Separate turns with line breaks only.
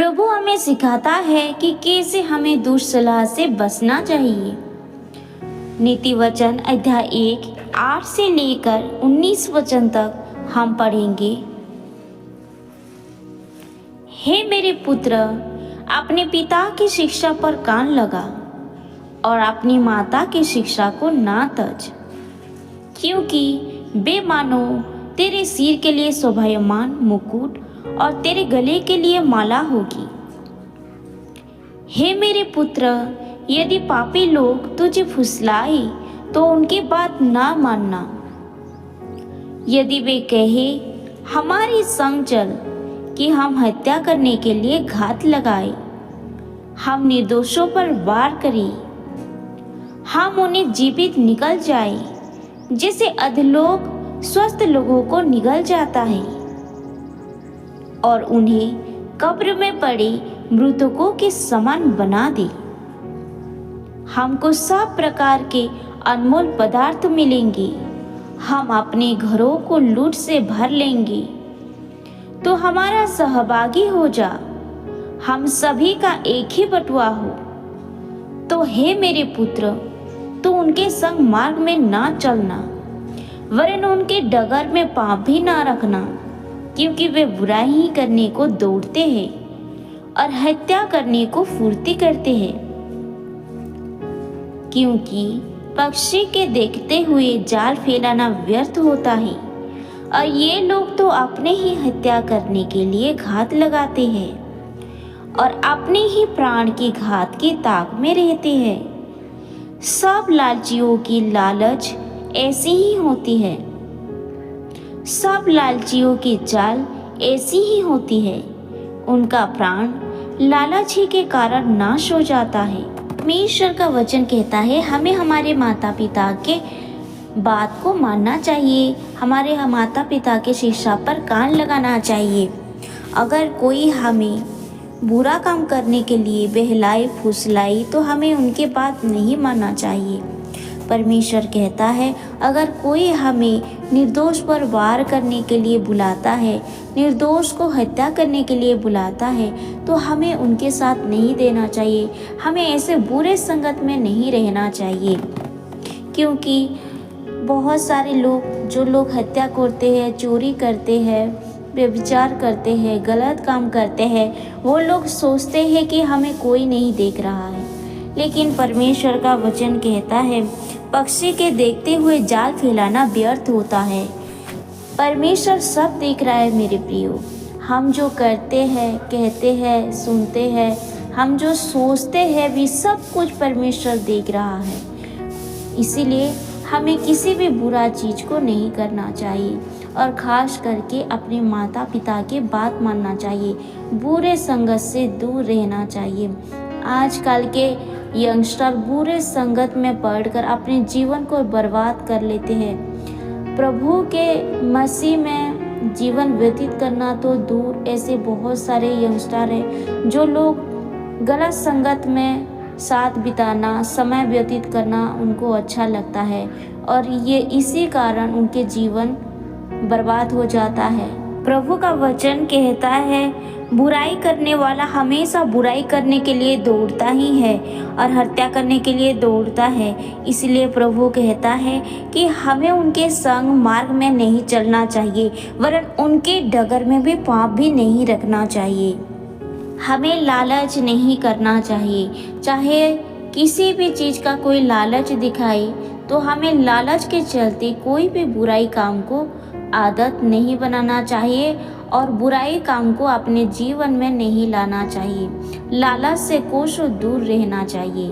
प्रभु हमें सिखाता है कि कैसे हमें दुष्सलाह से बचना चाहिए। नीति वचन अध्याय 1 8 से लेकर 19 वचन तक हम पढ़ेंगे। हे मेरे पुत्र, अपने पिता की शिक्षा पर कान लगा और अपनी माता की शिक्षा को ना तज, क्योंकि वे मानो तेरे सिर के लिए शोभायमान मुकुट और तेरे गले के लिए माला होगी। हे मेरे पुत्र, यदि पापी लोग तुझे फुसलाए तो उनकी बात ना मानना। यदि वे कहे हमारे संग चल कि हम हत्या करने के लिए घात लगाए, हम निर्दोषों पर वार करें, हम उन्हें जीवित निकल जाए जैसे अधलोक स्वस्थ लोगों को निगल जाता है, और उन्हें कब्र में पड़े मृतकों के समान बना दे। हमको सब प्रकार के अनमोल पदार्थ मिलेंगे, हम अपने घरों को लूट से भर लेंगे। तो हमारा सहभागी हो जा, हम सभी का एक ही बटुआ हो। तो हे मेरे पुत्र, तू उनके संग मार्ग में ना चलना, वरन उनके डगर में पाँव भी ना रखना, क्योंकि वे बुराई ही करने को दौड़ते हैं और हत्या करने को फुर्ती करते हैं। क्योंकि पक्षी के देखते हुए जाल फैलाना व्यर्थ होता है, और ये लोग तो अपने ही हत्या करने के लिए घात लगाते हैं और अपने ही प्राण की घात की ताक में रहते हैं। सब लालचियों की लालच ऐसी ही होती है, सब लालचियों की चाल ऐसी ही होती है। उनका प्राण लालच ही के कारण नाश हो जाता है। परमेश्वर का वचन कहता है हमें हमारे माता पिता के बात को मानना चाहिए, हमारे माता पिता के शिक्षा पर कान लगाना चाहिए। अगर कोई हमें बुरा काम करने के लिए बहलाए फुसलाए तो हमें उनके बात नहीं मानना चाहिए। परमेश्वर कहता है अगर कोई हमें निर्दोष पर वार करने के लिए बुलाता है, निर्दोष को हत्या करने के लिए बुलाता है, तो हमें उनके साथ नहीं देना चाहिए, हमें ऐसे बुरे संगत में नहीं रहना चाहिए। क्योंकि बहुत सारे लोग जो लोग हत्या करते हैं, चोरी करते हैं, व्यभिचार करते हैं, गलत काम करते हैं, वो लोग सोचते हैं कि हमें कोई नहीं देख रहा है। लेकिन परमेश्वर का वचन कहता है पक्षी के देखते हुए जाल फैलाना व्यर्थ होता है। परमेश्वर सब देख रहा है मेरे प्रियो। हम जो करते हैं, कहते हैं, सुनते हैं, हम जो सोचते हैं भी सब कुछ परमेश्वर देख रहा है। इसीलिए हमें किसी भी बुरा चीज़ को नहीं करना चाहिए और ख़ास करके अपने माता पिता की बात मानना चाहिए, बुरे संगत से दूर रहना चाहिए। आजकल के यंगस्टर बुरे संगत में पड़कर अपने जीवन को बर्बाद कर लेते हैं। प्रभु के मसीह में जीवन व्यतीत करना तो दूर, ऐसे बहुत सारे यंगस्टर हैं जो लोग गलत संगत में साथ बिताना, समय व्यतीत करना उनको अच्छा लगता है, और ये इसी कारण उनके जीवन बर्बाद हो जाता है। प्रभु का वचन कहता है बुराई करने वाला हमेशा बुराई करने के लिए दौड़ता ही है और हत्या करने के लिए दौड़ता है। इसलिए प्रभु कहता है कि हमें उनके संग मार्ग में नहीं चलना चाहिए, वरन उनके डगर में भी पाँव भी नहीं रखना चाहिए। हमें लालच नहीं करना चाहिए, चाहे किसी भी चीज़ का कोई लालच दिखाए तो हमें लालच के चलते कोई भी बुराई काम को आदत नहीं बनाना चाहिए और बुराई काम को अपने जीवन में नहीं लाना चाहिए। लालच से कोसों दूर रहना चाहिए।